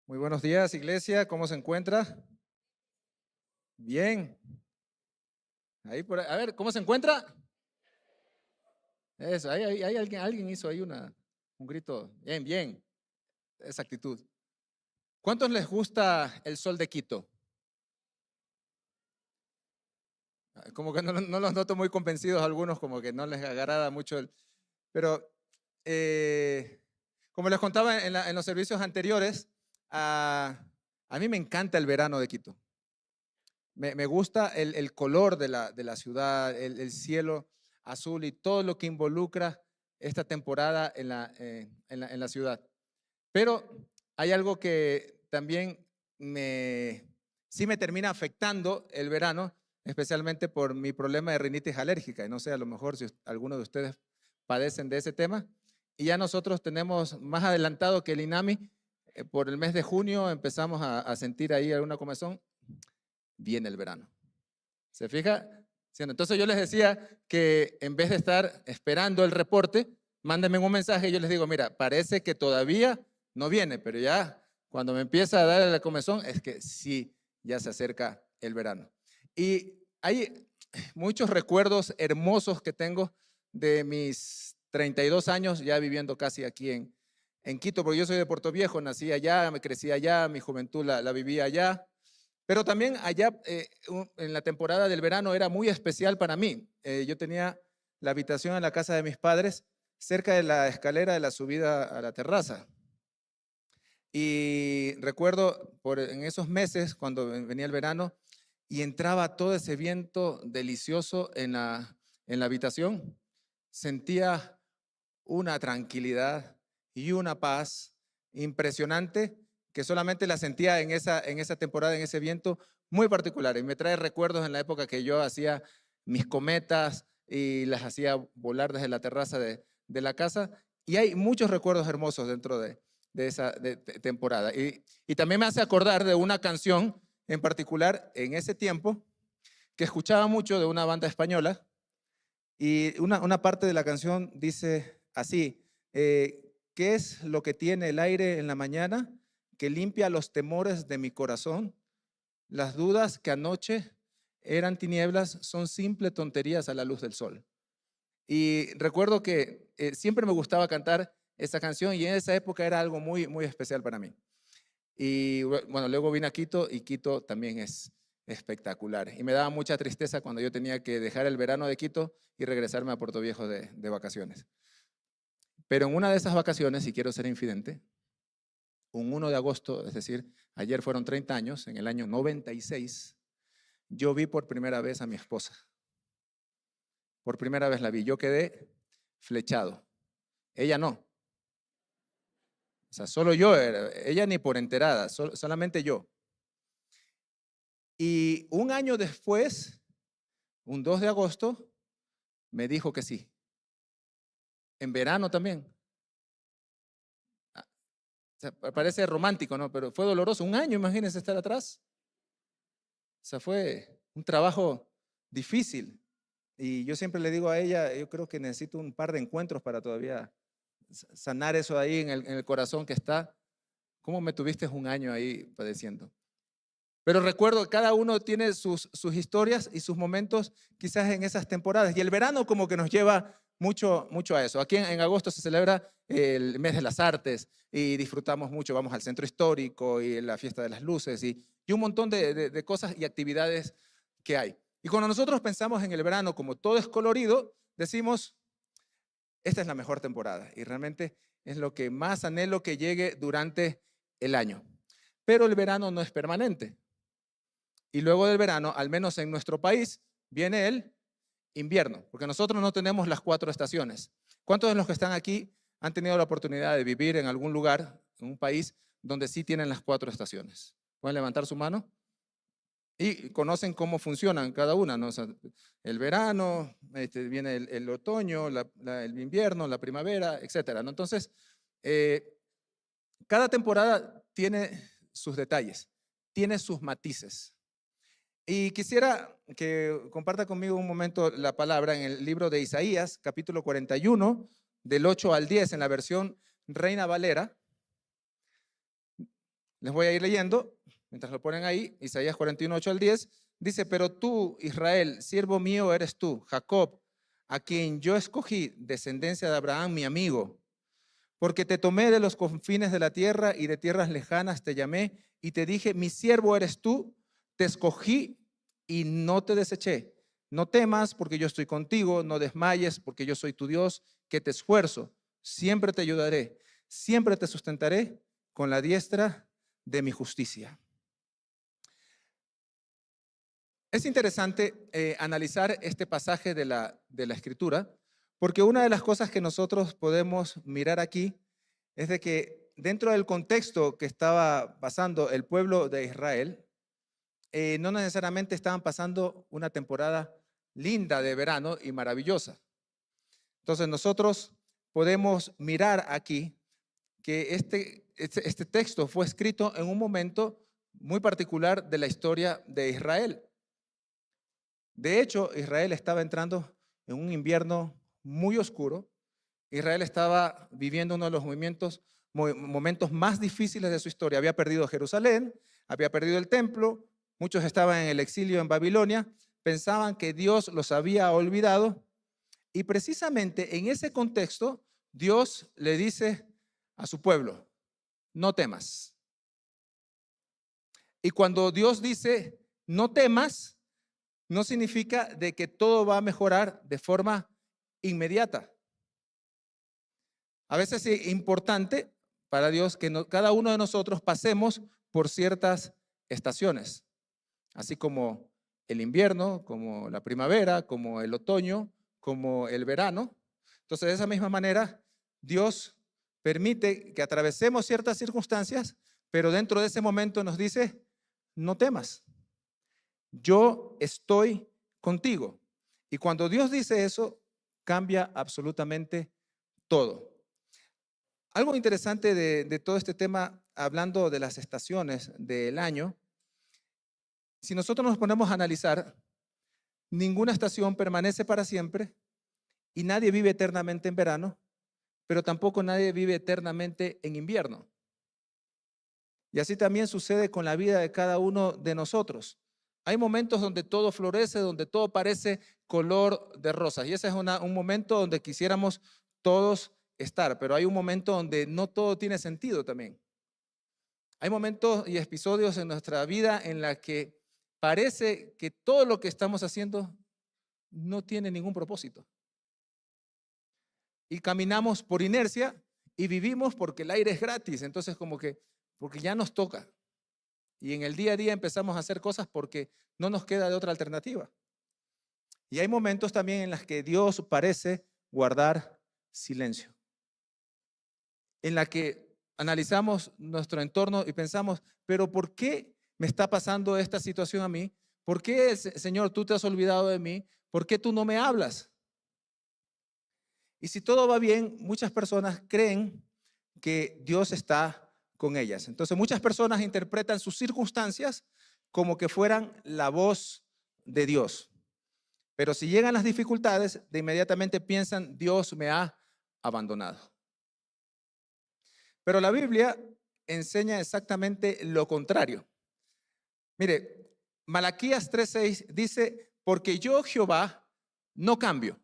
Muy buenos días, iglesia. ¿Cómo se encuentra? Bien. A ver, ¿cómo se encuentra? Eso, ahí alguien hizo ahí un grito. Bien, bien. Esa actitud. ¿Cuántos les gusta el sol de Quito? Como que no los noto muy convencidos algunos, como que no les agrada mucho Pero, eh, como les contaba en los servicios anteriores, a mí me encanta el verano de Quito. Me gusta el color de la ciudad, el cielo azul y todo lo que involucra esta temporada en la ciudad. Pero hay algo que también sí me termina afectando el verano, especialmente por mi problema de rinitis alérgica. Y no sé, a lo mejor si alguno de ustedes padecen de ese tema. Y ya nosotros tenemos más adelantado que el INAMI, por el mes de junio empezamos a sentir ahí alguna comezón. Viene el verano. ¿Se fija? Sí, entonces yo les decía que en vez de estar esperando el reporte, mándenme un mensaje y yo les digo, mira, parece que todavía no viene, pero ya cuando me empieza a dar la comezón es que sí, ya se acerca el verano. Y hay muchos recuerdos hermosos que tengo de mis 32 años ya viviendo casi aquí en Quito, porque yo soy de Puerto Viejo, nací allá, me crecí allá, mi juventud la viví allá. Pero también allá en la temporada del verano era muy especial para mí. Yo tenía la habitación en la casa de mis padres cerca de la escalera de la subida a la terraza. Y recuerdo en esos meses, cuando venía el verano, y entraba todo ese viento delicioso en la habitación, sentía una tranquilidad y una paz impresionante que solamente la sentía en esa temporada, en ese viento muy particular. Y me trae recuerdos en la época que yo hacía mis cometas y las hacía volar desde la terraza de la casa. Y hay muchos recuerdos hermosos dentro de esa temporada. Y también me hace acordar de una canción en particular en ese tiempo que escuchaba mucho de una banda española y una parte de la canción dice así, ¿qué es lo que tiene el aire en la mañana que limpia los temores de mi corazón? Las dudas que anoche eran tinieblas son simple tonterías a la luz del sol. Y recuerdo que siempre me gustaba cantar esa canción y en esa época era algo muy, muy especial para mí. Y bueno, luego vine a Quito y Quito también es espectacular. Y me daba mucha tristeza cuando yo tenía que dejar el verano de Quito y regresarme a Puerto Viejo de vacaciones. Pero en una de esas vacaciones, y quiero ser infidente, un 1 de agosto, es decir, ayer fueron 30 años, en el año 96, yo vi por primera vez a mi esposa. Por primera vez la vi. Yo quedé flechado. Ella no. O sea, solo yo, ella ni por enterada, solamente yo. Y un año después, un 2 de agosto, me dijo que sí. En verano también. O sea, parece romántico, ¿no? Pero fue doloroso. Un año, imagínense estar atrás. O sea, fue un trabajo difícil. Y yo siempre le digo a ella, yo creo que necesito un par de encuentros para todavía sanar eso ahí en el corazón que está. ¿Cómo me tuviste un año ahí padeciendo? Pero recuerdo, cada uno tiene sus historias y sus momentos quizás en esas temporadas. Y el verano como que nos lleva mucho, mucho a eso. Aquí en agosto se celebra el mes de las artes y disfrutamos mucho. Vamos al centro histórico y la fiesta de las luces y un montón de cosas y actividades que hay. Y cuando nosotros pensamos en el verano, como todo es colorido, decimos, esta es la mejor temporada. Y realmente es lo que más anhelo que llegue durante el año. Pero el verano no es permanente. Y luego del verano, al menos en nuestro país, viene el invierno, porque nosotros no tenemos las 4 estaciones. ¿Cuántos de los que están aquí han tenido la oportunidad de vivir en algún lugar, en un país, donde sí tienen las 4 estaciones? ¿Pueden levantar su mano? Y conocen cómo funcionan cada una, ¿no? O sea, el verano, viene el otoño, el invierno, la primavera, etcétera, ¿no? Entonces, cada temporada tiene sus detalles, tiene sus matices. Y quisiera que comparta conmigo un momento la palabra en el libro de Isaías, capítulo 41, del 8 al 10, en la versión Reina Valera. Les voy a ir leyendo, mientras lo ponen ahí, Isaías 41, 8 al 10, dice, pero tú, Israel, siervo mío eres tú, Jacob, a quien yo escogí, descendencia de Abraham, mi amigo, porque te tomé de los confines de la tierra y de tierras lejanas te llamé y te dije, mi siervo eres tú, te escogí y no te deseché. No temas porque yo estoy contigo, no desmayes porque yo soy tu Dios, que te esfuerzo, siempre te ayudaré, siempre te sustentaré con la diestra de mi justicia. Es interesante analizar este pasaje de la Escritura, porque una de las cosas que nosotros podemos mirar aquí es de que dentro del contexto que estaba pasando el pueblo de Israel, no necesariamente estaban pasando una temporada linda de verano y maravillosa. Entonces nosotros podemos mirar aquí que este texto fue escrito en un momento muy particular de la historia de Israel. De hecho, Israel estaba entrando en un invierno muy oscuro. Israel estaba viviendo uno de los momentos más difíciles de su historia. Había perdido Jerusalén, había perdido el templo, muchos estaban en el exilio en Babilonia, pensaban que Dios los había olvidado y precisamente en ese contexto Dios le dice a su pueblo, no temas. Y cuando Dios dice, no temas, no significa de que todo va a mejorar de forma inmediata. A veces es importante para Dios que cada uno de nosotros pasemos por ciertas estaciones, así como el invierno, como la primavera, como el otoño, como el verano. Entonces, de esa misma manera, Dios permite que atravesemos ciertas circunstancias, pero dentro de ese momento nos dice, no temas, yo estoy contigo. Y cuando Dios dice eso, cambia absolutamente todo. Algo interesante de todo este tema, hablando de las estaciones del año, si nosotros nos ponemos a analizar, ninguna estación permanece para siempre y nadie vive eternamente en verano, pero tampoco nadie vive eternamente en invierno. Y así también sucede con la vida de cada uno de nosotros. Hay momentos donde todo florece, donde todo parece color de rosas. Y ese es un momento donde quisiéramos todos estar, pero hay un momento donde no todo tiene sentido también. Hay momentos y episodios en nuestra vida en la que parece que todo lo que estamos haciendo no tiene ningún propósito. Y caminamos por inercia y vivimos porque el aire es gratis. Entonces porque ya nos toca. Y en el día a día empezamos a hacer cosas porque no nos queda de otra alternativa. Y hay momentos también en los que Dios parece guardar silencio. En la que analizamos nuestro entorno y pensamos, pero ¿por qué me está pasando esta situación a mí? ¿Por qué, Señor, tú te has olvidado de mí? ¿Por qué tú no me hablas? Y si todo va bien, muchas personas creen que Dios está con ellas. Entonces muchas personas interpretan sus circunstancias como que fueran la voz de Dios. Pero si llegan las dificultades, de inmediatamente piensan, Dios me ha abandonado. Pero la Biblia enseña exactamente lo contrario. Mire, Malaquías 3:6 dice, porque yo, Jehová, no cambio.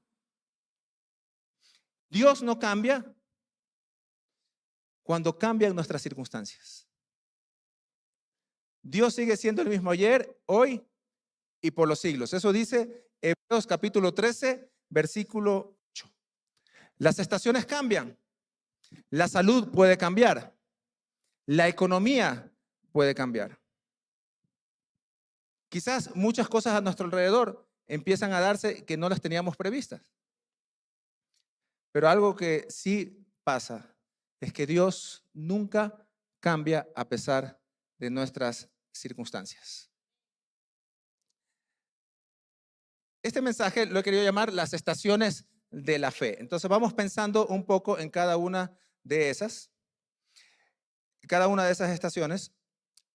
Dios no cambia cuando cambian nuestras circunstancias. Dios sigue siendo el mismo ayer, hoy y por los siglos. Eso dice Hebreos capítulo 13, versículo 8. Las estaciones cambian. La salud puede cambiar. La economía puede cambiar. Quizás muchas cosas a nuestro alrededor empiezan a darse que no las teníamos previstas. Pero algo que sí pasa es que Dios nunca cambia a pesar de nuestras circunstancias. Este mensaje lo he querido llamar las estaciones de la fe. Entonces vamos pensando un poco en cada una de esas estaciones.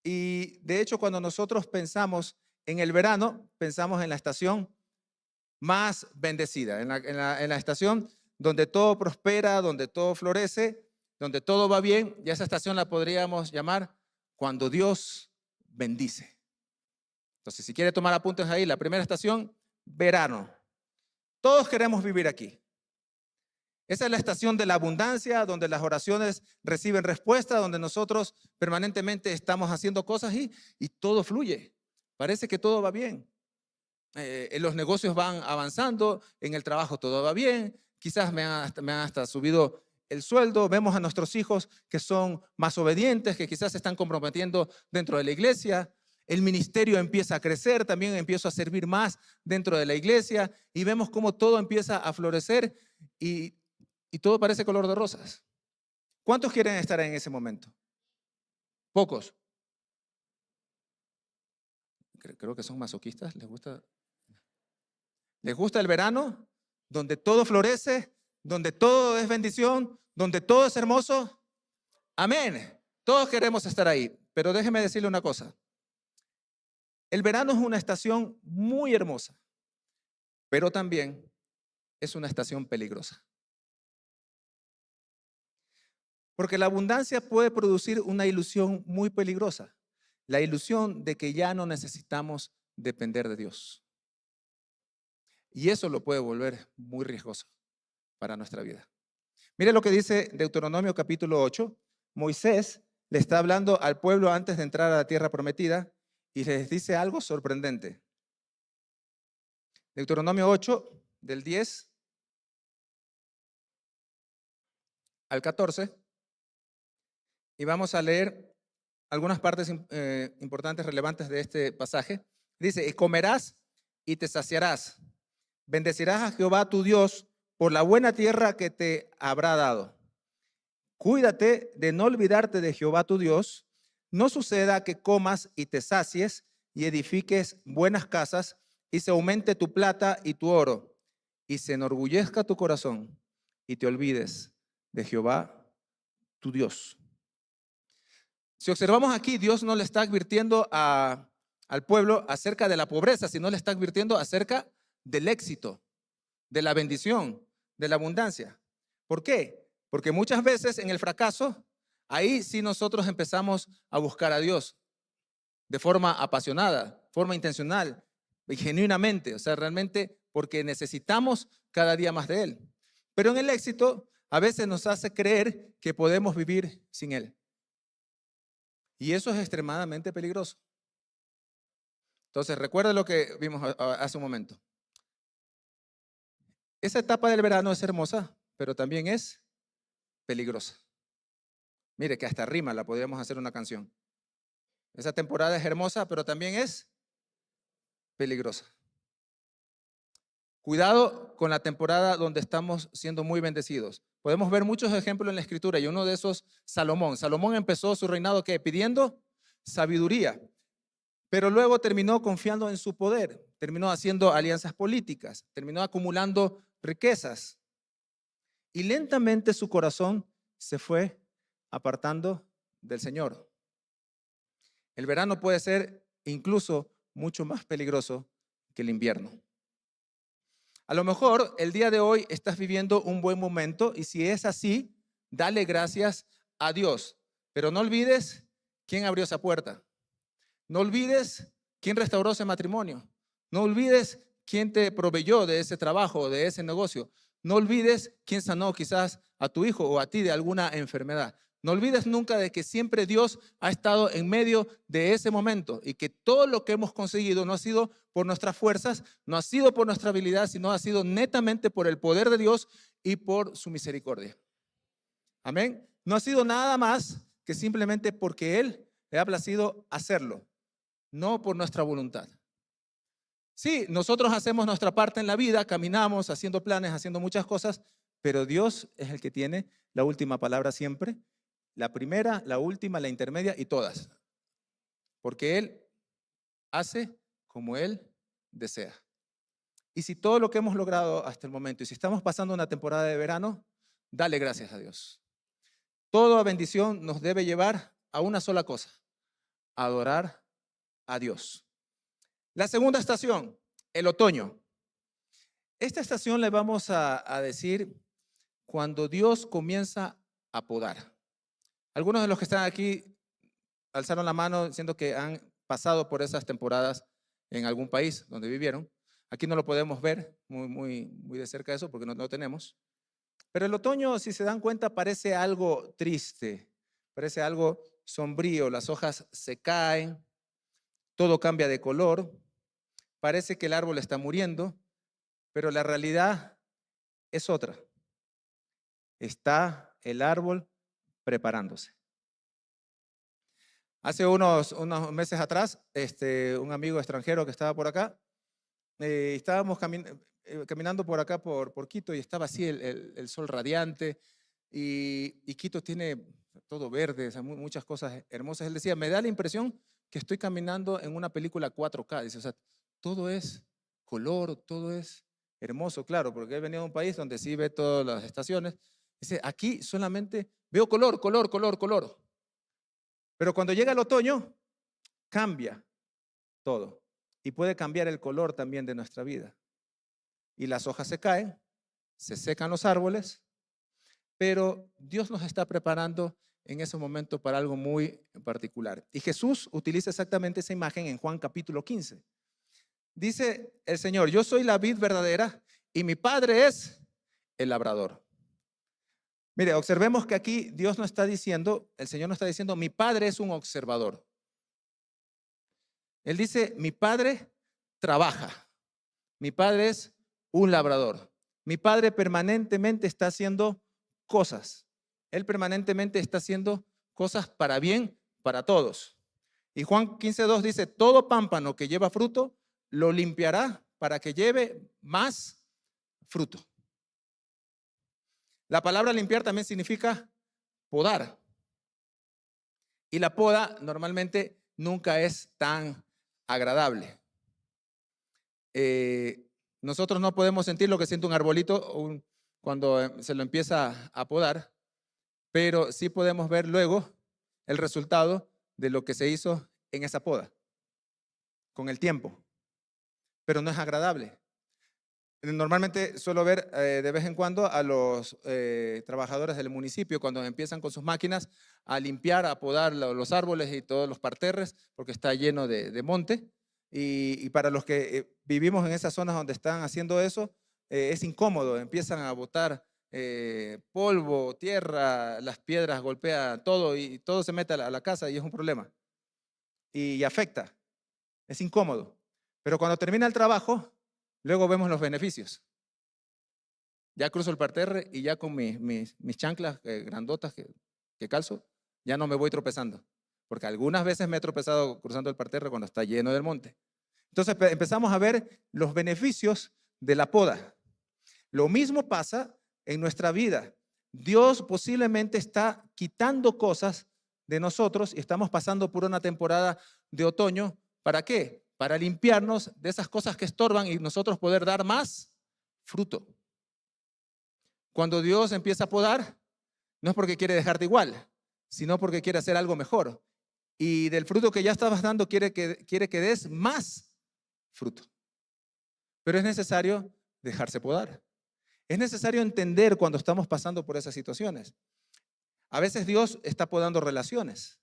Y de hecho, cuando nosotros pensamos en el verano, pensamos en la estación más bendecida, en la estación donde todo prospera, donde todo florece, donde todo va bien. Y esa estación la podríamos llamar cuando Dios bendice. Entonces, si quiere tomar apuntes ahí, la primera estación, verano. Todos queremos vivir aquí. Esa es la estación de la abundancia, donde las oraciones reciben respuesta, donde nosotros permanentemente estamos haciendo cosas y todo fluye. Parece que todo va bien. Los negocios van avanzando, en el trabajo todo va bien, quizás me han hasta subido el sueldo, vemos a nuestros hijos que son más obedientes, que quizás se están comprometiendo dentro de la iglesia, el ministerio empieza a crecer, también empiezo a servir más dentro de la iglesia y vemos cómo todo empieza a florecer y todo parece color de rosas. ¿Cuántos quieren estar en ese momento? Pocos. Creo que son masoquistas, ¿les gusta? ¿Les gusta el verano? Donde todo florece, donde todo es bendición, donde todo es hermoso. Amén. Todos queremos estar ahí, pero déjeme decirle una cosa. El verano es una estación muy hermosa, pero también es una estación peligrosa. Porque la abundancia puede producir una ilusión muy peligrosa, la ilusión de que ya no necesitamos depender de Dios. Y eso lo puede volver muy riesgoso para nuestra vida. Mire lo que dice Deuteronomio capítulo 8. Moisés le está hablando al pueblo antes de entrar a la tierra prometida y les dice algo sorprendente. Deuteronomio 8, del 10 al 14. Y vamos a leer algunas partes importantes, relevantes de este pasaje. Dice, y comerás y te saciarás. Bendecirás a Jehová tu Dios por la buena tierra que te habrá dado. Cuídate de no olvidarte de Jehová tu Dios. No suceda que comas y te sacies y edifiques buenas casas y se aumente tu plata y tu oro y se enorgullezca tu corazón y te olvides de Jehová tu Dios. Si observamos aquí, Dios no le está advirtiendo al pueblo acerca de la pobreza, sino le está advirtiendo acerca del éxito, de la bendición, de la abundancia. ¿Por qué? Porque muchas veces en el fracaso, ahí sí nosotros empezamos a buscar a Dios de forma apasionada, forma intencional y genuinamente, o sea, realmente porque necesitamos cada día más de Él. Pero en el éxito a veces nos hace creer que podemos vivir sin Él. Y eso es extremadamente peligroso. Entonces, recuerda lo que vimos hace un momento. Esa etapa del verano es hermosa, pero también es peligrosa. Mire que hasta rima la podríamos hacer una canción. Esa temporada es hermosa, pero también es peligrosa. Cuidado con la temporada donde estamos siendo muy bendecidos. Podemos ver muchos ejemplos en la Escritura y uno de esos, Salomón. Salomón empezó su reinado ¿qué? Pidiendo sabiduría, pero luego terminó confiando en su poder, terminó haciendo alianzas políticas, terminó acumulando riquezas y lentamente su corazón se fue apartando del Señor. El verano puede ser incluso mucho más peligroso que el invierno. A lo mejor el día de hoy estás viviendo un buen momento y si es así, dale gracias a Dios. Pero no olvides quién abrió esa puerta. No olvides quién restauró ese matrimonio. No olvides quién te proveyó de ese trabajo, de ese negocio. No olvides quién sanó quizás a tu hijo o a ti de alguna enfermedad. No olvides nunca de que siempre Dios ha estado en medio de ese momento y que todo lo que hemos conseguido no ha sido por nuestras fuerzas, no ha sido por nuestra habilidad, sino ha sido netamente por el poder de Dios y por su misericordia. Amén. No ha sido nada más que simplemente porque Él le ha placido hacerlo, no por nuestra voluntad. Sí, nosotros hacemos nuestra parte en la vida, caminamos haciendo planes, haciendo muchas cosas, pero Dios es el que tiene la última palabra siempre. La primera, la última, la intermedia y todas. Porque Él hace como Él desea. Y si todo lo que hemos logrado hasta el momento, y si estamos pasando una temporada de verano, dale gracias a Dios. Toda bendición nos debe llevar a una sola cosa, adorar a Dios. La segunda estación, el otoño. Esta estación le vamos a decir cuando Dios comienza a podar. Algunos de los que están aquí alzaron la mano diciendo que han pasado por esas temporadas en algún país donde vivieron. Aquí no lo podemos ver muy de cerca eso porque no lo tenemos. Pero el otoño, si se dan cuenta, parece algo triste, parece algo sombrío. Las hojas se caen, todo cambia de color, parece que el árbol está muriendo, pero la realidad es otra. Está el árbol preparándose. Hace unos meses atrás, un amigo extranjero que estaba por acá, estábamos caminando por acá, por Quito, y estaba así el sol radiante, y Quito tiene todo verde, o sea, muchas cosas hermosas. Él decía, me da la impresión que estoy caminando en una película 4K. Dice, o sea, todo es color, todo es hermoso, claro, porque él venía de un país donde sí ve todas las estaciones. Dice, aquí solamente veo color, color, color, color. Pero cuando llega el otoño, cambia todo. Y puede cambiar el color también de nuestra vida. Y las hojas se caen, se secan los árboles, pero Dios nos está preparando en ese momento para algo muy particular. Y Jesús utiliza exactamente esa imagen en Juan capítulo 15. Dice el Señor, yo soy la vid verdadera y mi Padre es el labrador. Mire, observemos que aquí Dios no está diciendo, el Señor no está diciendo, mi Padre es un observador. Él dice, mi Padre trabaja. Mi Padre es un labrador. Mi Padre permanentemente está haciendo cosas. Él permanentemente está haciendo cosas para bien, para todos. Y Juan 15:2 dice, todo pámpano que lleva fruto, lo limpiará para que lleve más fruto. La palabra limpiar también significa podar. Y la poda normalmente nunca es tan agradable. Nosotros no podemos sentir lo que siente un arbolito cuando se lo empieza a podar, pero sí podemos ver luego el resultado de lo que se hizo en esa poda, con el tiempo, pero no es agradable. Normalmente suelo ver de vez en cuando a los trabajadores del municipio cuando empiezan con sus máquinas a limpiar, a podar los árboles y todos los parterres porque está lleno de monte. Y para los que vivimos en esas zonas donde están haciendo eso, es incómodo. Empiezan a botar polvo, tierra, las piedras golpean todo y todo se mete a la casa y es un problema. Y afecta, es incómodo. Pero cuando termina el trabajo, luego vemos los beneficios. Ya cruzo el parterre y ya con mis chanclas grandotas que calzo, ya no me voy tropezando. Porque algunas veces me he tropezado cruzando el parterre cuando está lleno del monte. Entonces empezamos a ver los beneficios de la poda. Lo mismo pasa en nuestra vida. Dios posiblemente está quitando cosas de nosotros y estamos pasando por una temporada de otoño. ¿Para qué? Para limpiarnos de esas cosas que estorban y nosotros poder dar más fruto. Cuando Dios empieza a podar, no es porque quiere dejarte igual, sino porque quiere hacer algo mejor. Y del fruto que ya estabas dando quiere que des más fruto. Pero es necesario dejarse podar. Es necesario entender cuando estamos pasando por esas situaciones. A veces Dios está podando relaciones.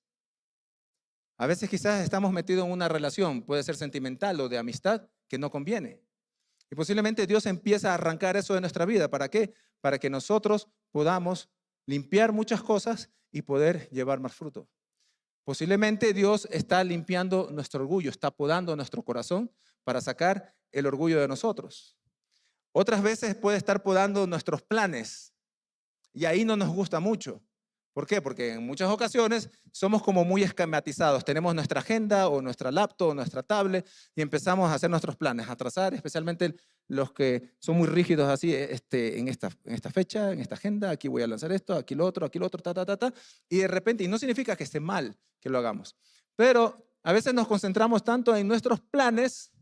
A veces quizás estamos metidos en una relación, puede ser sentimental o de amistad, que no conviene. Y posiblemente Dios empieza a arrancar eso de nuestra vida. ¿Para qué? Para que nosotros podamos limpiar muchas cosas y poder llevar más fruto. Posiblemente Dios está limpiando nuestro orgullo, está podando nuestro corazón para sacar el orgullo de nosotros. Otras veces puede estar podando nuestros planes y ahí no nos gusta mucho. ¿Por qué? Porque en muchas ocasiones somos como muy esquematizados. Tenemos nuestra agenda o nuestra laptop o nuestra tablet y empezamos a hacer nuestros planes, a trazar, especialmente los que son muy rígidos así, en esta fecha, en esta agenda, aquí voy a lanzar esto, aquí lo otro, ta. Y de repente, y no significa que esté mal que lo hagamos, pero a veces nos concentramos tanto en nuestros planes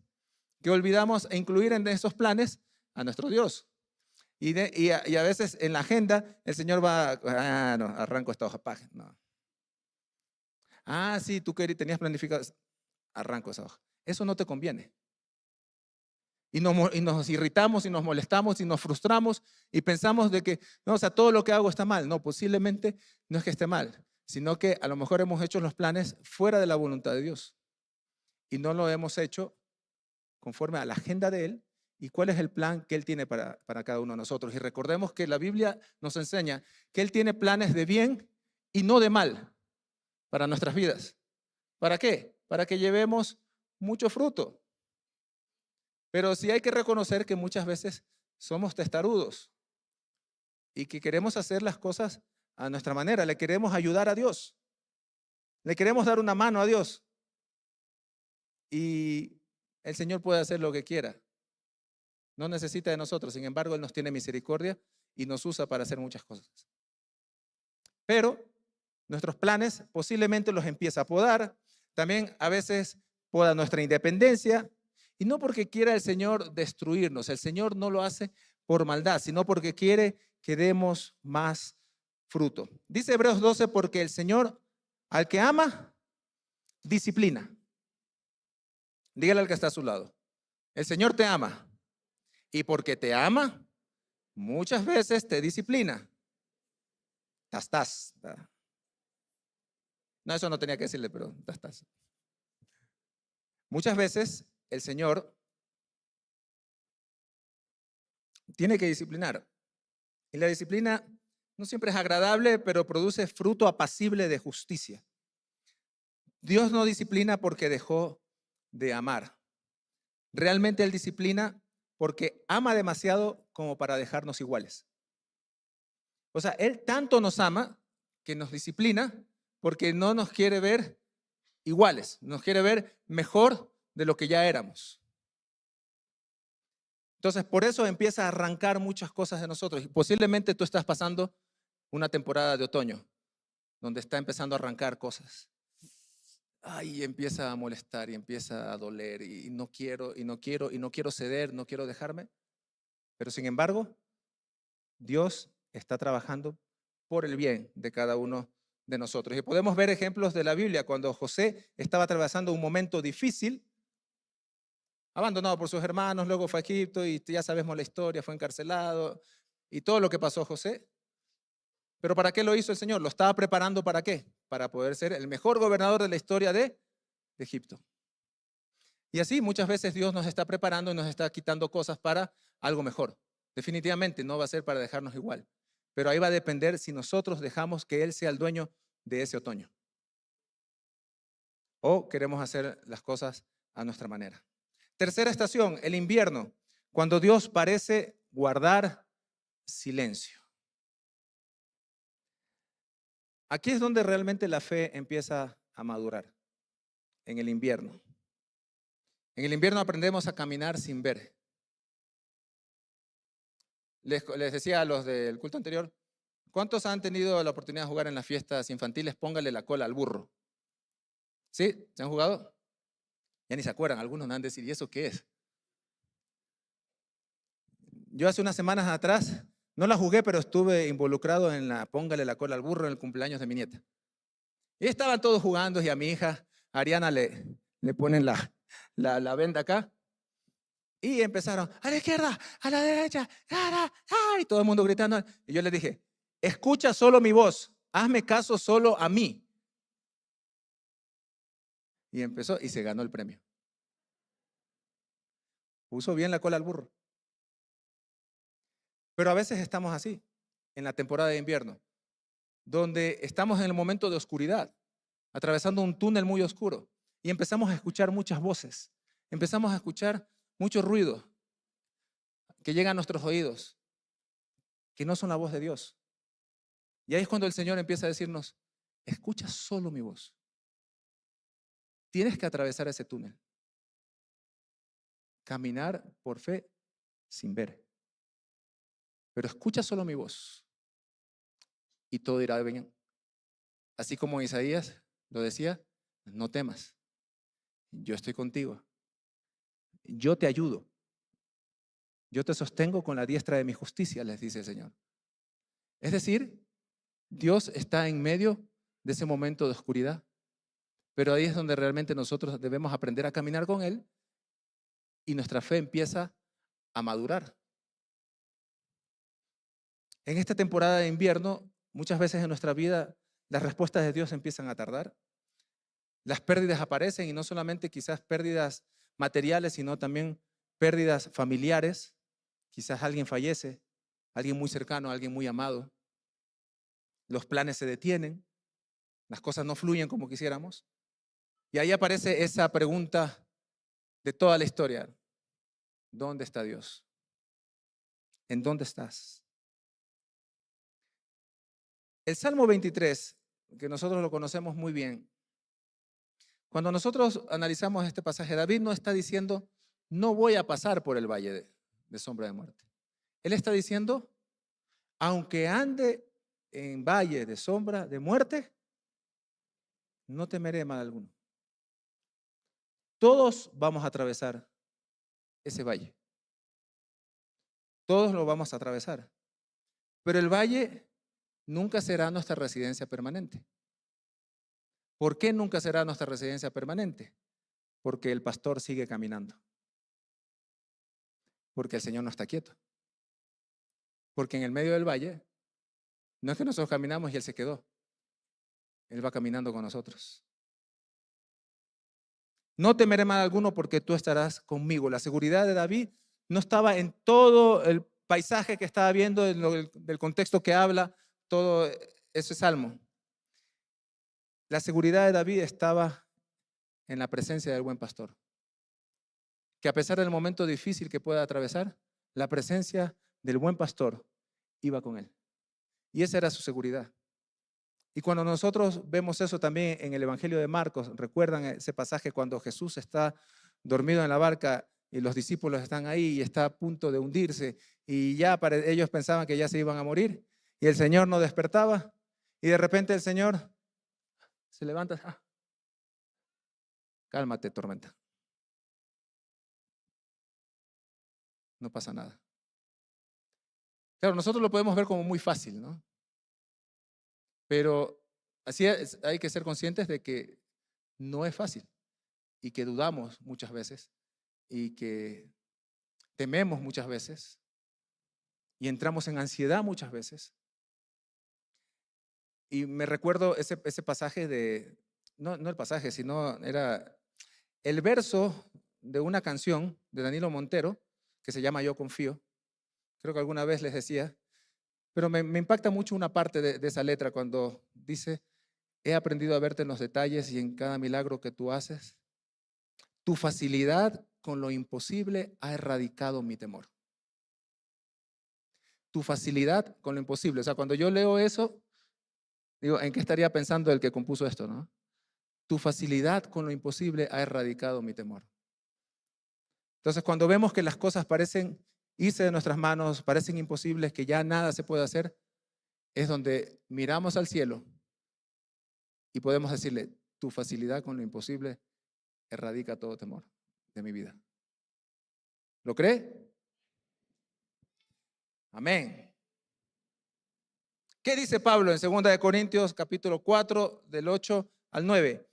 que olvidamos incluir en esos planes a nuestro Dios. Y a veces en la agenda el Señor va, no, arranco esta hoja, no. Sí, tú tenías planificado, arranco esa hoja. Eso no te conviene. Y nos irritamos y nos molestamos y nos frustramos y pensamos de que, no, o sea, todo lo que hago está mal. No, posiblemente no es que esté mal, sino que a lo mejor hemos hecho los planes fuera de la voluntad de Dios y no lo hemos hecho conforme a la agenda de Él y cuál es el plan que Él tiene para cada uno de nosotros. Y recordemos que la Biblia nos enseña que Él tiene planes de bien y no de mal para nuestras vidas. ¿Para qué? Para que llevemos mucho fruto. Pero sí hay que reconocer que muchas veces somos testarudos y que queremos hacer las cosas a nuestra manera. Le queremos ayudar a Dios. Le queremos dar una mano a Dios. Y el Señor puede hacer lo que quiera. No necesita de nosotros. Sin embargo, Él nos tiene misericordia y nos usa para hacer muchas cosas. Pero nuestros planes posiblemente los empieza a podar. También a veces poda nuestra independencia. Y no porque quiera el Señor destruirnos. El Señor no lo hace por maldad, sino porque quiere que demos más fruto. Dice Hebreos 12, porque el Señor al que ama, disciplina. Dígale al que está a su lado. El Señor te ama. Y porque te ama, muchas veces te disciplina. Estás. No, eso no tenía que decirle, pero estás. Muchas veces el Señor tiene que disciplinar. Y la disciplina no siempre es agradable, pero produce fruto apacible de justicia. Dios no disciplina porque dejó de amar. Realmente Él disciplina porque ama demasiado como para dejarnos iguales. O sea, Él tanto nos ama que nos disciplina porque no nos quiere ver iguales, nos quiere ver mejor de lo que ya éramos. Entonces, por eso empieza a arrancar muchas cosas de nosotros. Y posiblemente tú estás pasando una temporada de otoño, donde está empezando a arrancar cosas. Ay, empieza a molestar y empieza a doler y no quiero ceder, no quiero dejarme. Pero sin embargo, Dios está trabajando por el bien de cada uno de nosotros. Y podemos ver ejemplos de la Biblia cuando José estaba atravesando un momento difícil, abandonado por sus hermanos, luego fue a Egipto y ya sabemos la historia, fue encarcelado y todo lo que pasó a José. Pero ¿para qué lo hizo el Señor? Lo estaba preparando ¿para qué? Para poder ser el mejor gobernador de la historia de Egipto. Y así muchas veces Dios nos está preparando y nos está quitando cosas para algo mejor. Definitivamente no va a ser para dejarnos igual. Pero ahí va a depender si nosotros dejamos que Él sea el dueño de ese otoño. O queremos hacer las cosas a nuestra manera. Tercera estación, el invierno, cuando Dios parece guardar silencio. Aquí es donde realmente la fe empieza a madurar, en el invierno. En el invierno aprendemos a caminar sin ver. Les decía a los del culto anterior, ¿cuántos han tenido la oportunidad de jugar en las fiestas infantiles? Póngale la cola al burro. ¿Sí? ¿Se han jugado? Ya ni se acuerdan, algunos me han de decir, ¿y eso qué es? Yo hace unas semanas atrás, no la jugué, pero estuve involucrado en la póngale la cola al burro en el cumpleaños de mi nieta. Y estaban todos jugando y a mi hija Ariana le ponen la venda acá. Y empezaron, a la izquierda, a la derecha, y todo el mundo gritando. Y yo les dije, escucha solo mi voz, hazme caso solo a mí. Y empezó y se ganó el premio. Puso bien la cola al burro. Pero a veces estamos así, en la temporada de invierno, donde estamos en el momento de oscuridad, atravesando un túnel muy oscuro, y empezamos a escuchar muchas voces, empezamos a escuchar mucho ruido que llega a nuestros oídos, que no son la voz de Dios. Y ahí es cuando el Señor empieza a decirnos, escucha solo mi voz. Tienes que atravesar ese túnel. Caminar por fe sin ver. Pero escucha solo mi voz y todo irá bien. Así como Isaías lo decía, no temas, yo estoy contigo, yo te ayudo, yo te sostengo con la diestra de mi justicia, les dice el Señor. Es decir, Dios está en medio de ese momento de oscuridad, pero ahí es donde realmente nosotros debemos aprender a caminar con Él y nuestra fe empieza a madurar. En esta temporada de invierno, muchas veces en nuestra vida las respuestas de Dios empiezan a tardar. Las pérdidas aparecen y no solamente quizás pérdidas materiales, sino también pérdidas familiares. Quizás alguien fallece, alguien muy cercano, alguien muy amado. Los planes se detienen, las cosas no fluyen como quisiéramos. Y ahí aparece esa pregunta de toda la historia. ¿Dónde está Dios? ¿En dónde estás? El Salmo 23, que nosotros lo conocemos muy bien, cuando nosotros analizamos este pasaje, David no está diciendo, no voy a pasar por el valle de sombra de muerte. Él está diciendo, aunque ande en valle de sombra de muerte, no temeré mal alguno. Todos vamos a atravesar ese valle. Todos lo vamos a atravesar. Pero el valle nunca será nuestra residencia permanente. ¿Por qué nunca será nuestra residencia permanente? Porque el pastor sigue caminando. Porque el Señor no está quieto. Porque en el medio del valle, no es que nosotros caminamos y Él se quedó. Él va caminando con nosotros. No temeré mal alguno porque tú estarás conmigo. La seguridad de David no estaba en todo el paisaje que estaba viendo, del contexto que habla, todo ese salmo. La seguridad de David estaba en la presencia del buen pastor. Que a pesar del momento difícil que pueda atravesar, la presencia del buen pastor iba con él. Y esa era su seguridad. Y cuando nosotros vemos eso también en el Evangelio de Marcos, recuerdan ese pasaje cuando Jesús está dormido en la barca y los discípulos están ahí y está a punto de hundirse y ya ellos pensaban que ya se iban a morir y el Señor no despertaba y de repente el Señor se levanta. Cálmate, tormenta. No pasa nada. Claro, nosotros lo podemos ver como muy fácil, ¿no? Pero así hay que ser conscientes de que no es fácil y que dudamos muchas veces y que tememos muchas veces y entramos en ansiedad muchas veces. Y me recuerdo ese pasaje no el pasaje, sino era el verso de una canción de Danilo Montero que se llama Yo Confío. Creo que alguna vez les decía, pero me impacta mucho una parte de esa letra cuando dice, he aprendido a verte en los detalles y en cada milagro que tú haces. Tu facilidad con lo imposible ha erradicado mi temor. Tu facilidad con lo imposible. O sea, cuando yo leo eso, digo, ¿en qué estaría pensando el que compuso esto, no? Tu facilidad con lo imposible ha erradicado mi temor. Entonces, cuando vemos que las cosas parecen irse de nuestras manos, parecen imposibles, que ya nada se puede hacer, es donde miramos al cielo y podemos decirle, tu facilidad con lo imposible erradica todo temor de mi vida. ¿Lo cree? Amén. ¿Qué dice Pablo en 2 Corintios capítulo 4 del 8 al 9?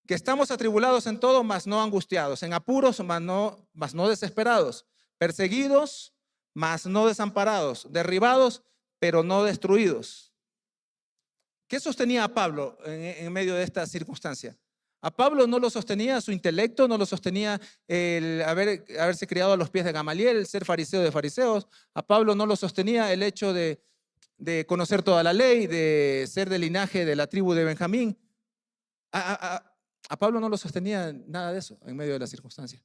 Que estamos atribulados en todo, mas no angustiados, en apuros, mas no desesperados, perseguidos, mas no desamparados, derribados, pero no destruidos. ¿Qué sostenía a Pablo en medio de esta circunstancia? A Pablo no lo sostenía su intelecto, no lo sostenía el haberse criado a los pies de Gamaliel, el ser fariseo de fariseos. A Pablo no lo sostenía el hecho de conocer toda la ley, de ser del linaje de la tribu de Benjamín. A Pablo no lo sostenía nada de eso en medio de las circunstancias.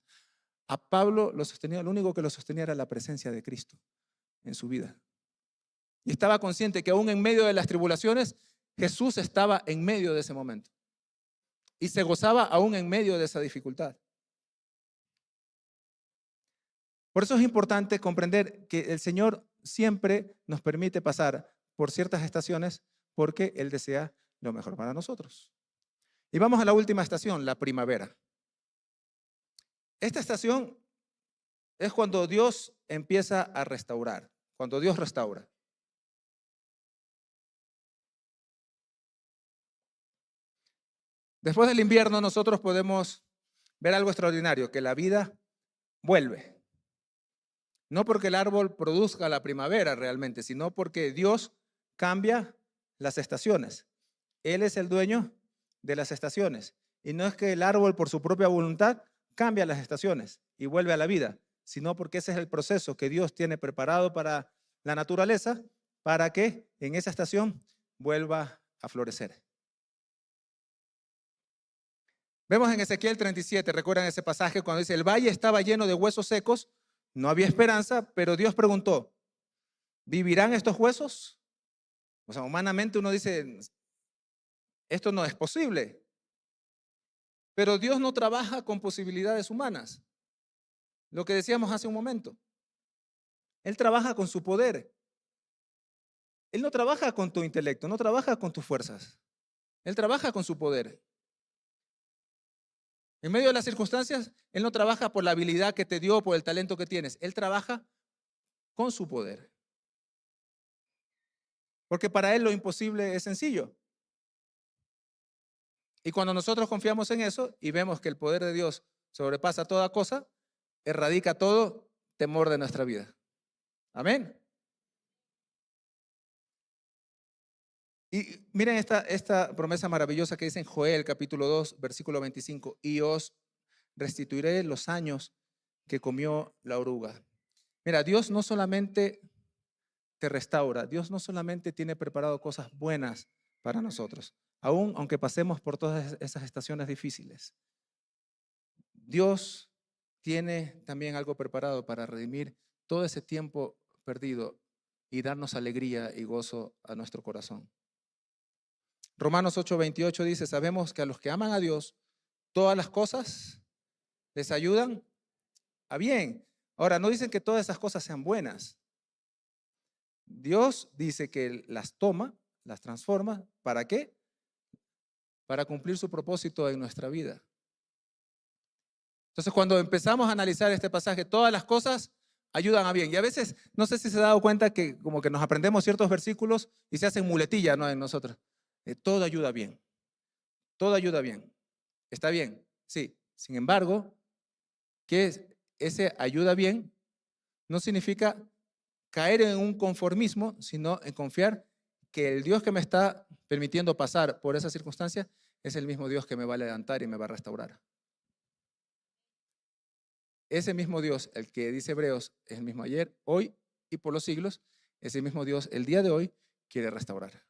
A Pablo lo sostenía, lo único que lo sostenía era la presencia de Cristo en su vida. Y estaba consciente que aún en medio de las tribulaciones, Jesús estaba en medio de ese momento. Y se gozaba aún en medio de esa dificultad. Por eso es importante comprender que el Señor siempre nos permite pasar por ciertas estaciones porque Él desea lo mejor para nosotros. Y vamos a la última estación, la primavera. Esta estación es cuando Dios empieza a restaurar, cuando Dios restaura. Después del invierno nosotros podemos ver algo extraordinario, que la vida vuelve. No porque el árbol produzca la primavera realmente, sino porque Dios cambia las estaciones. Él es el dueño de las estaciones. Y no es que el árbol por su propia voluntad cambia las estaciones y vuelve a la vida, sino porque ese es el proceso que Dios tiene preparado para la naturaleza para que en esa estación vuelva a florecer. Vemos en Ezequiel 37, recuerdan ese pasaje cuando dice, el valle estaba lleno de huesos secos, no había esperanza, pero Dios preguntó, ¿vivirán estos huesos? O sea, humanamente uno dice, esto no es posible. Pero Dios no trabaja con posibilidades humanas. Lo que decíamos hace un momento. Él trabaja con su poder. Él no trabaja con tu intelecto, no trabaja con tus fuerzas. Él trabaja con su poder. En medio de las circunstancias, Él no trabaja por la habilidad que te dio, por el talento que tienes. Él trabaja con su poder. Porque para Él lo imposible es sencillo. Y cuando nosotros confiamos en eso y vemos que el poder de Dios sobrepasa toda cosa, erradica todo temor de nuestra vida. Amén. Y miren esta promesa maravillosa que dice en Joel capítulo 2, versículo 25, y os restituiré los años que comió la oruga. Mira, Dios no solamente te restaura, Dios no solamente tiene preparado cosas buenas para nosotros, aún aunque pasemos por todas esas estaciones difíciles. Dios tiene también algo preparado para redimir todo ese tiempo perdido y darnos alegría y gozo a nuestro corazón. Romanos 8:28 dice, sabemos que a los que aman a Dios, todas las cosas les ayudan a bien. Ahora, no dicen que todas esas cosas sean buenas. Dios dice que las toma, las transforma. ¿Para qué? Para cumplir su propósito en nuestra vida. Entonces, cuando empezamos a analizar este pasaje, todas las cosas ayudan a bien. Y a veces, no sé si se ha dado cuenta que como que nos aprendemos ciertos versículos y se hacen muletilla, ¿no? En nosotros. Todo ayuda bien. Todo ayuda bien. ¿Está bien? Sí. Sin embargo, que ese ayuda bien no significa caer en un conformismo, sino en confiar que el Dios que me está permitiendo pasar por esa circunstancia es el mismo Dios que me va a levantar y me va a restaurar. Ese mismo Dios, el que dice Hebreos, es el mismo ayer, hoy y por los siglos, ese mismo Dios el día de hoy quiere restaurar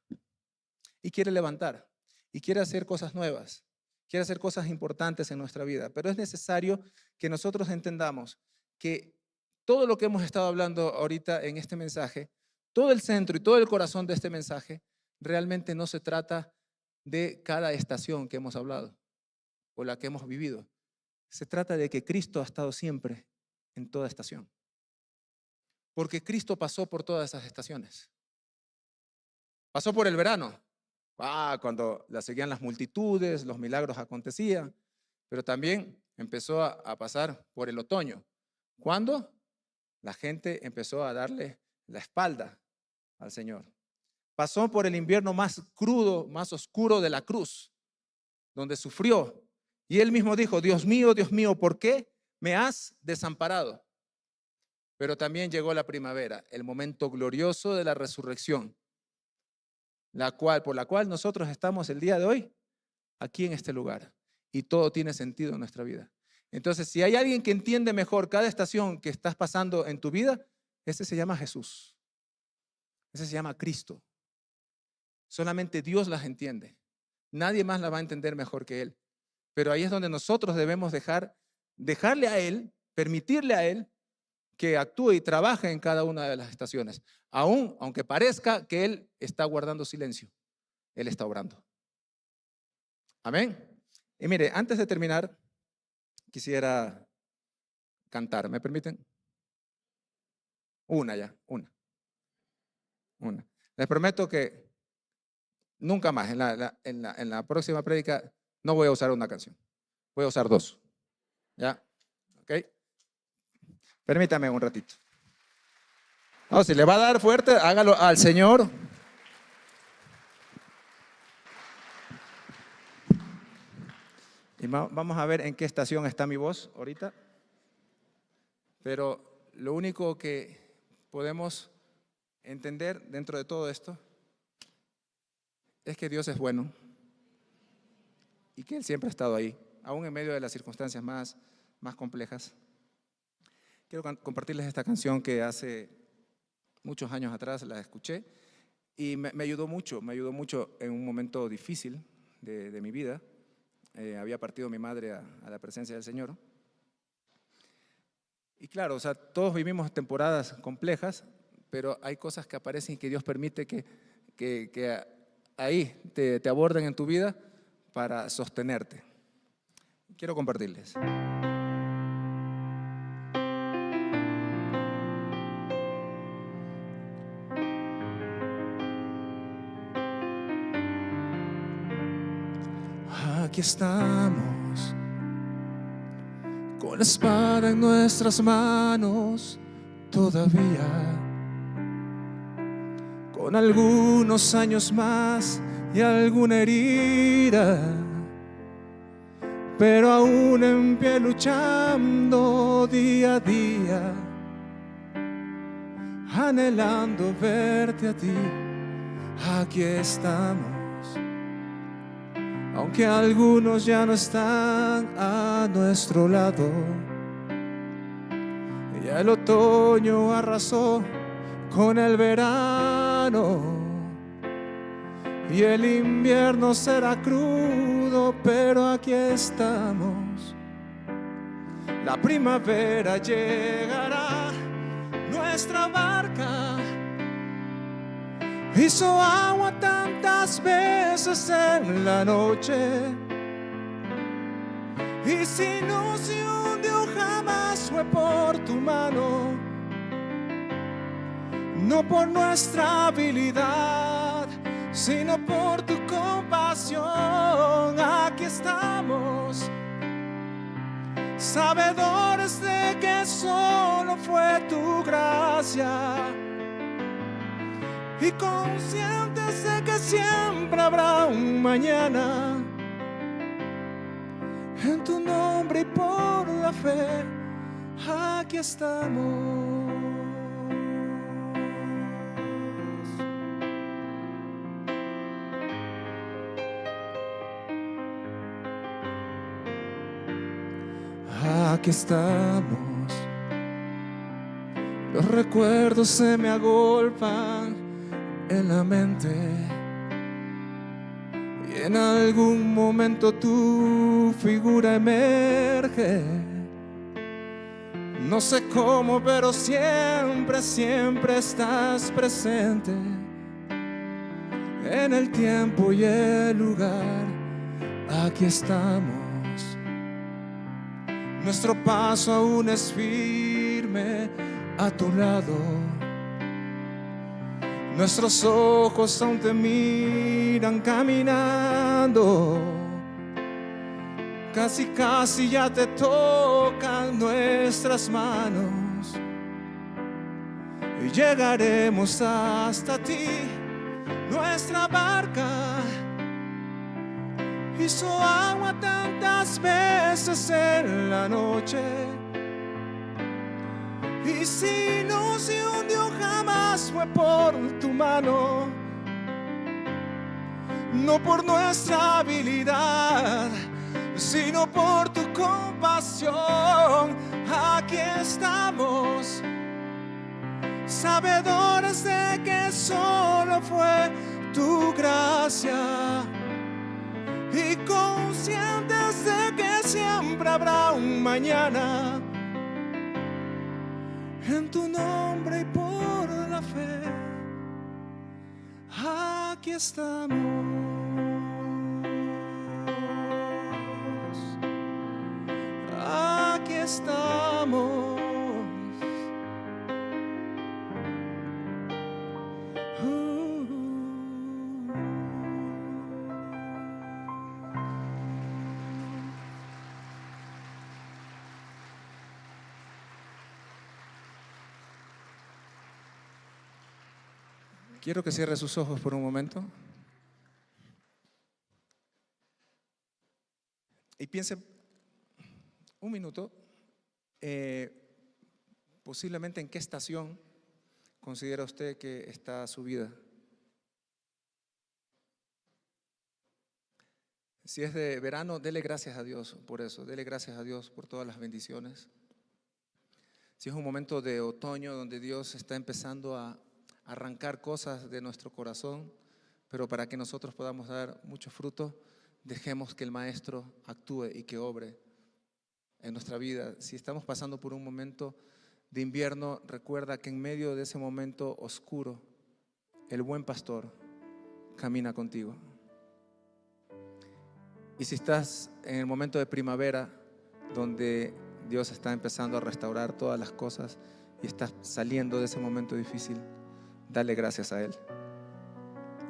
y quiere levantar y quiere hacer cosas nuevas, quiere hacer cosas importantes en nuestra vida, pero es necesario que nosotros entendamos que todo lo que hemos estado hablando ahorita en este mensaje, todo el centro y todo el corazón de este mensaje, realmente no se trata de cada estación que hemos hablado o la que hemos vivido. Se trata de que Cristo ha estado siempre en toda estación. Porque Cristo pasó por todas esas estaciones. Pasó por el verano, cuando la seguían las multitudes, los milagros acontecían, pero también empezó a pasar por el otoño. ¿Cuándo? La gente empezó a darle la espalda al Señor. Pasó por el invierno más crudo, más oscuro de la cruz, donde sufrió. Y él mismo dijo, Dios mío, ¿por qué me has desamparado? Pero también llegó la primavera, el momento glorioso de la resurrección, por la cual nosotros estamos el día de hoy aquí en este lugar. Y todo tiene sentido en nuestra vida. Entonces, si hay alguien que entiende mejor cada estación que estás pasando en tu vida, ese se llama Jesús. Ese se llama Cristo. Solamente Dios las entiende. Nadie más la va a entender mejor que Él. Pero ahí es donde nosotros debemos dejarle a Él, permitirle a Él que actúe y trabaje en cada una de las estaciones. Aunque parezca que Él está guardando silencio, Él está obrando. Amén. Y mire, antes de terminar, quisiera cantar. ¿Me permiten? Una. Les prometo que nunca más, en la próxima prédica, no voy a usar una canción. Voy a usar dos. ¿Ya? ¿Ok? Permítame un ratito. No, si le va a dar fuerte, hágalo al Señor. Y vamos a ver en qué estación está mi voz ahorita. Pero lo único que podemos entender dentro de todo esto es que Dios es bueno. y que Él siempre ha estado ahí, aún en medio de las circunstancias más complejas. Quiero compartirles esta canción que hace muchos años atrás la escuché y me ayudó mucho en un momento difícil de mi vida. Había partido mi madre a la presencia del Señor. Y claro, o sea, todos vivimos temporadas complejas, pero hay cosas que aparecen y que Dios permite que ahí te aborden en tu vida para sostenerte. Quiero compartirles. Aquí estamos, con la espada en nuestras manos todavía, con algunos años más y alguna herida, pero aún en pie luchando día a día, anhelando verte a ti. Aquí estamos, aunque algunos ya no están a nuestro lado. Ya el otoño arrasó con el verano y el invierno será crudo, pero aquí estamos. La primavera llegará, nuestra barca hizo agua tantas veces en la noche, y si no se hundió jamás fue por tu mano, no por nuestra habilidad, sino por tu compasión. Aquí estamos, sabedores de que solo fue tu gracia, y conscientes de que siempre habrá un mañana. En tu nombre y por la fe, aquí estamos. Aquí estamos. Los recuerdos se me agolpan en la mente, y en algún momento tu figura emerge. No sé cómo, pero siempre, siempre estás presente en el tiempo y el lugar. Aquí estamos. Nuestro paso aún es firme a tu lado. Nuestros ojos aún te miran caminando. Casi, casi ya te tocan nuestras manos, y llegaremos hasta ti. Nuestra barca hizo agua tantas veces en la noche, y si no se hundió jamás fue por tu mano, no por nuestra habilidad, sino por tu compasión. Aquí estamos, sabedores de que solo fue tu gracia, y conscientes de que siempre habrá un mañana. En tu nombre y por la fe, aquí estamos. Aquí estamos. Quiero que cierre sus ojos por un momento y piense un minuto, posiblemente en qué estación considera usted que está su vida. Si es de verano, dele gracias a Dios por eso, dele gracias a Dios por todas las bendiciones. Si es un momento de otoño donde Dios está empezando a arrancar cosas de nuestro corazón, pero para que nosotros podamos dar mucho fruto, dejemos que el Maestro actúe y que obre en nuestra vida. Si estamos pasando por un momento de invierno, recuerda que en medio de ese momento oscuro, el buen pastor camina contigo. Y si estás en el momento de primavera, donde Dios está empezando a restaurar todas las cosas y estás saliendo de ese momento difícil, dale gracias a Él.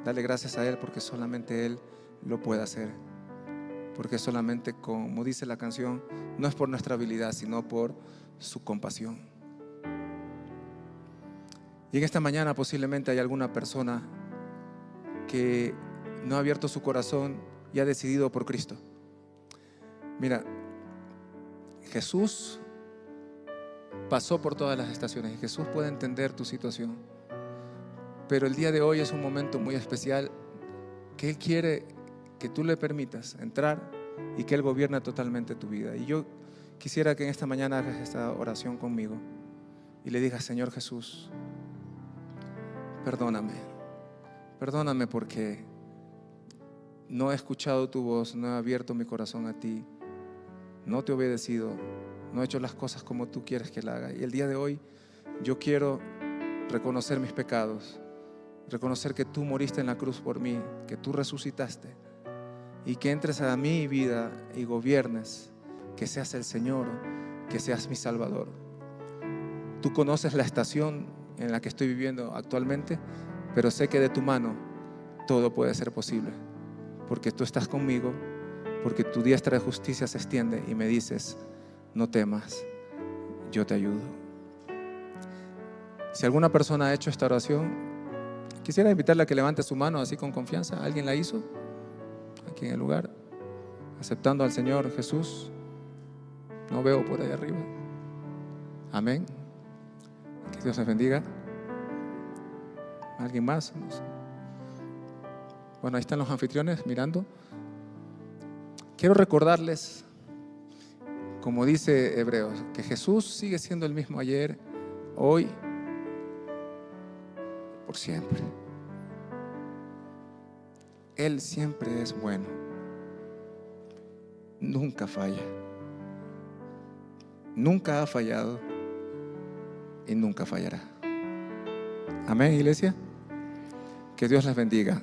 Dale gracias a Él porque solamente Él lo puede hacer. Porque solamente, como dice la canción, no es por nuestra habilidad, sino por su compasión. Y en esta mañana posiblemente hay alguna persona que no ha abierto su corazón y ha decidido por Cristo. Mira, Jesús pasó por todas las estaciones y Jesús puede entender tu situación. Pero el día de hoy es un momento muy especial que Él quiere que tú le permitas entrar y que Él gobierna totalmente tu vida. Y yo quisiera que en esta mañana hagas esta oración conmigo y le digas: Señor Jesús, perdóname. Perdóname porque no he escuchado tu voz, no he abierto mi corazón a ti, no te he obedecido, no he hecho las cosas como tú quieres que la haga. Y el día de hoy yo quiero reconocer mis pecados, reconocer que tú moriste en la cruz por mí, que tú resucitaste y que entres a mi vida y gobiernes, que seas el Señor, que seas mi Salvador. Tú conoces la estación en la que estoy viviendo actualmente, pero sé que de tu mano todo puede ser posible, porque tú estás conmigo, porque tu diestra de justicia se extiende y me dices: no temas, yo te ayudo. Si alguna persona ha hecho esta oración, quisiera invitarle a que levante su mano así con confianza. ¿Alguien la hizo? Aquí en el lugar, aceptando al Señor Jesús. No veo por ahí arriba. Amén. Que Dios les bendiga. ¿Alguien más? Bueno, ahí están los anfitriones mirando. Quiero recordarles, como dice Hebreos, que Jesús sigue siendo el mismo ayer, hoy, por siempre. Él siempre es bueno. Nunca falla. Nunca ha fallado y nunca fallará. Amén, iglesia. Que Dios les bendiga.